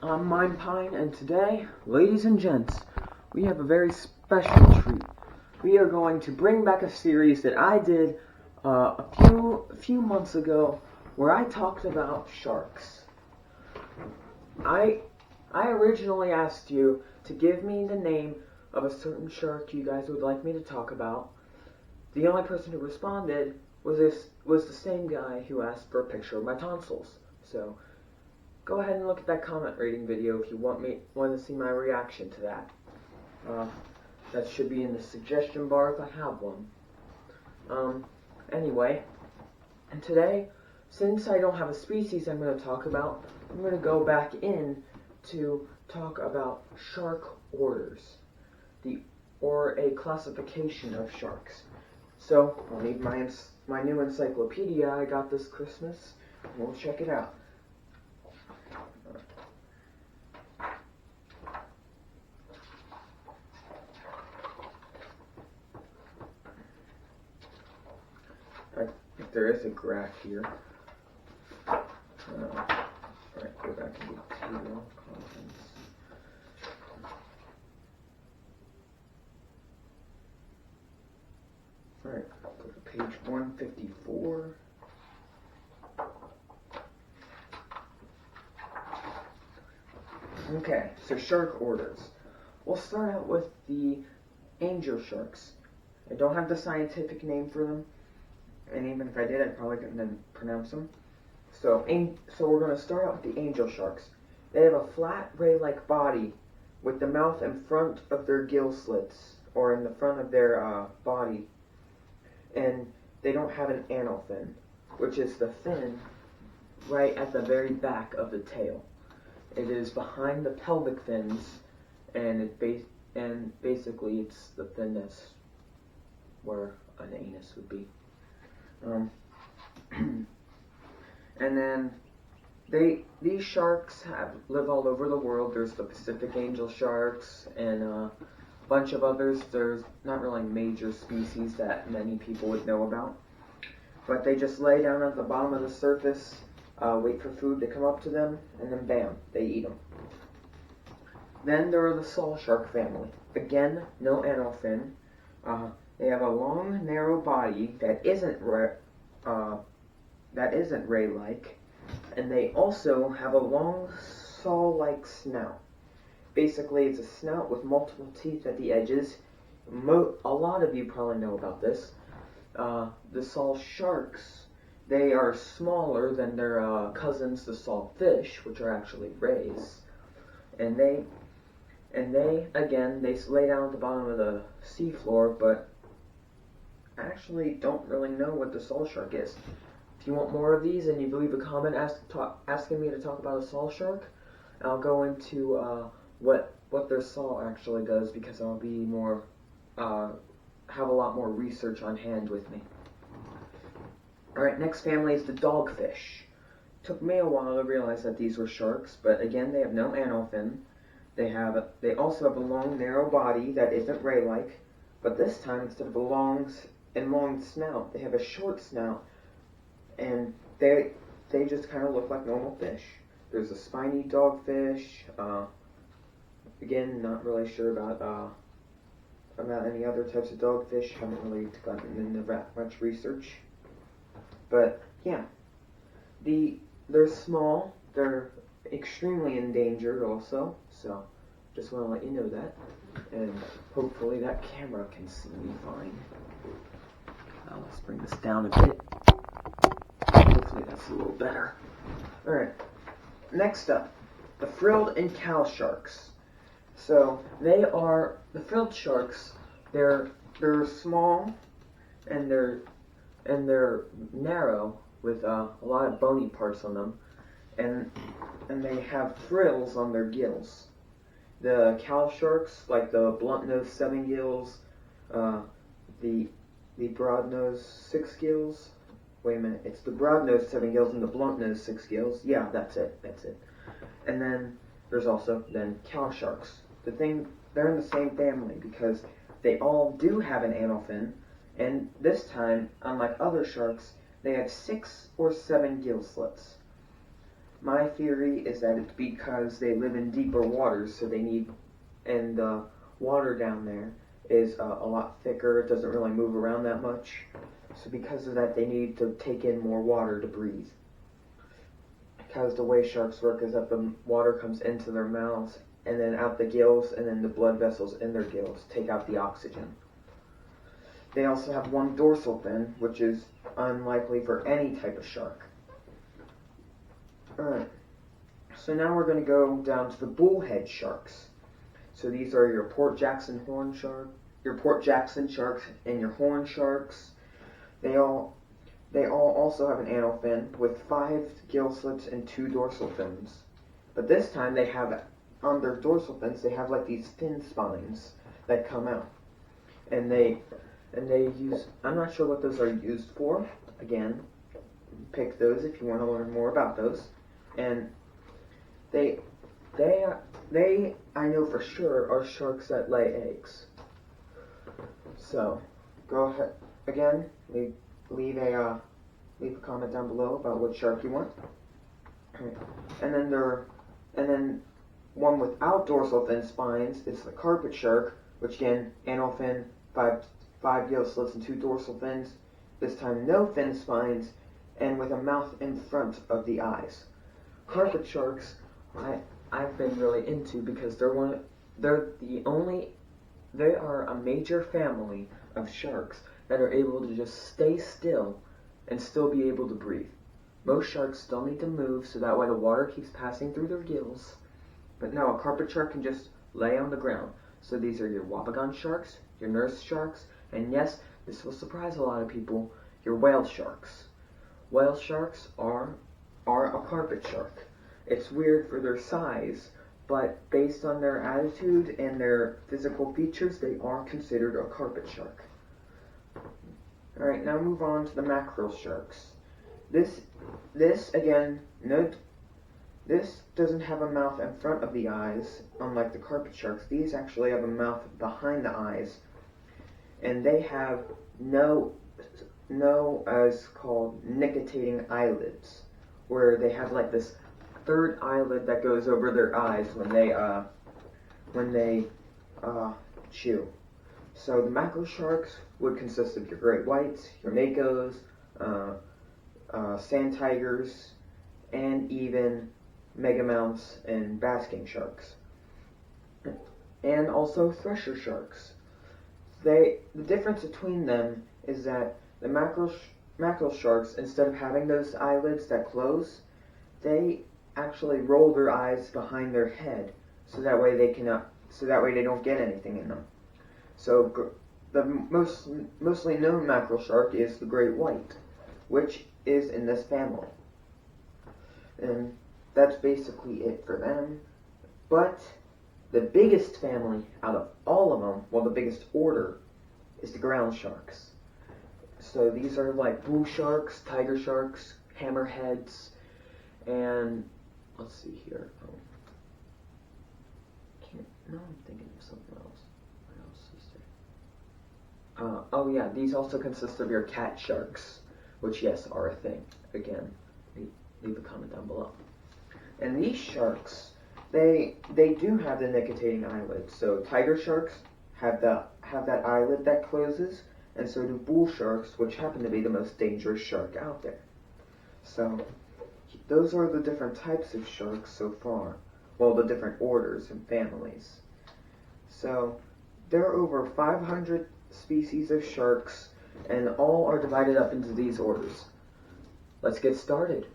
I'm MinePine, and today, ladies and gents, we have a very special treat. We are going to bring back a series that I did a few months ago, where I talked about sharks. I originally asked you to give me the name of a certain shark you guys would like me to talk about. The only person who responded was the same guy who asked for a picture of my tonsils. So go ahead and look at that comment rating video if you want to see my reaction to that. That should be in the suggestion bar if I have one. Anyway, and today, since I don't have a species I'm going to talk about, I'm going to go back in to talk about shark orders, or a classification of sharks. So I'll need my new encyclopedia I got this Christmas, and we'll check it out. If there is a graph here. Alright, go back to the table of contents. Alright, go to page 154. Okay, so shark orders. We'll start out with the angel sharks. I don't have the scientific name for them, and even if I did, I probably couldn't pronounce them. So we're going to start out with the angel sharks. They have a flat ray-like body with the mouth in front of their gill slits, or in the front of their body. And they don't have an anal fin, which is the fin right at the very back of the tail. It is behind the pelvic fins, and basically it's the fin that's where an anus would be. And then these sharks live all over the world. There's the Pacific angel sharks and a bunch of others. There's not really major species that many people would know about, but they just lay down at the bottom of the surface, wait for food to come up to them, and then bam, they eat them. Then there are the saw shark family. Again, no anal fin. They have a long, narrow body that isn't ray-like, and they also have a long, saw-like snout. Basically, it's a snout with multiple teeth at the edges. A lot of you probably know about this. The saw sharks, they are smaller than their cousins, the saw fish, which are actually rays, and they lay down at the bottom of the seafloor, but I actually don't really know what the saw shark is. If you want more of these and you leave a comment asking me to talk about a saw shark, I'll go into what their saw actually does, because I'll be have a lot more research on hand with me. Alright, next family is the dogfish. Took me a while to realize that these were sharks, but again, they have no anal fin. They also have a long, narrow body that isn't ray-like, but this time, instead of a long snout, they have a short snout, and they just kind of look like normal fish. There's a spiny dogfish. Again, not really sure about any other types of dogfish. Haven't really gotten into that much research. But yeah, they're small. They're extremely endangered also. So just want to let you know that. And hopefully that camera can see me fine. Now let's bring this down a bit. Hopefully that's a little better. Alright, next up, the frilled and cow sharks. So the frilled sharks, they're small and they're narrow with a lot of bony parts on them, and they have frills on their gills. The cow sharks, like the blunt-nosed 7 gills, the broad-nosed 6 gills. Wait a minute, it's the broad-nosed 7 gills and the blunt-nosed 6 gills. Yeah, that's it. And then there's also cow sharks. They're in the same family because they all do have an anal fin, and this time, unlike other sharks, they have 6 or 7 gill slits. My theory is that it's because they live in deeper waters, so they need, and the water down there is a lot thicker. It doesn't really move around that much. So because of that, they need to take in more water to breathe. Because the way sharks work is that the water comes into their mouths and then out the gills, and then the blood vessels in their gills take out the oxygen. They also have one dorsal fin, which is unlikely for any type of shark. Alright, so now we're going to go down to the bullhead sharks. So these are your Port Jackson sharks and your horn sharks. They all also have an anal fin with 5 gill slits and 2 dorsal fins. But this time they have, on their dorsal fins, they have like these fin spines that come out. And they use, I'm not sure what those are used for. Again, pick those if you want to learn more about those. And they I know for sure are sharks that lay eggs. So go ahead again, leave a comment down below about what shark you want. And then one without dorsal fin spines is the carpet shark, which again, anal fin, 5 gill slits and 2 dorsal fins. This time no fin spines, and with a mouth in front of the eyes. Carpet sharks, I've been really into because they are a major family of sharks that are able to just stay still and still be able to breathe. Most sharks still need to move so that way the water keeps passing through their gills. But no, a carpet shark can just lay on the ground. So these are your Wabagon sharks, your nurse sharks, and yes, this will surprise a lot of people, your whale sharks. Whale sharks are a carpet shark. It's weird for their size, but based on their attitude and their physical features, they are considered a carpet shark. Alright, now move on to the mackerel sharks. This again, note, this doesn't have a mouth in front of the eyes, unlike the carpet sharks. These actually have a mouth behind the eyes, and they have no as called nictitating eyelids, where they have like this third eyelid that goes over their eyes when they chew. So the mackerel sharks would consist of your great whites, your makos, sand tigers, and even megamouths and basking sharks, and also thresher sharks. The difference between them is that the mackerel sharks, instead of having those eyelids that close, they actually roll their eyes behind their head, so that way they don't get anything in them. So the mostly known mackerel shark is the great white, which is in this family, and that's basically it for them. But the biggest family out of all of them, well, the biggest order, is the ground sharks. So these are like bull sharks, tiger sharks, hammerheads, and let's see here. I'm thinking of something else. What else is there? Oh yeah, these also consist of your cat sharks, which yes, are a thing. Again, leave a comment down below. And these sharks, they do have the nictitating eyelid. So tiger sharks have that eyelid that closes, and so do bull sharks, which happen to be the most dangerous shark out there. So those are the different types of sharks so far. Well, the different orders and families. So there are over 500 species of sharks, and all are divided up into these orders. Let's get started.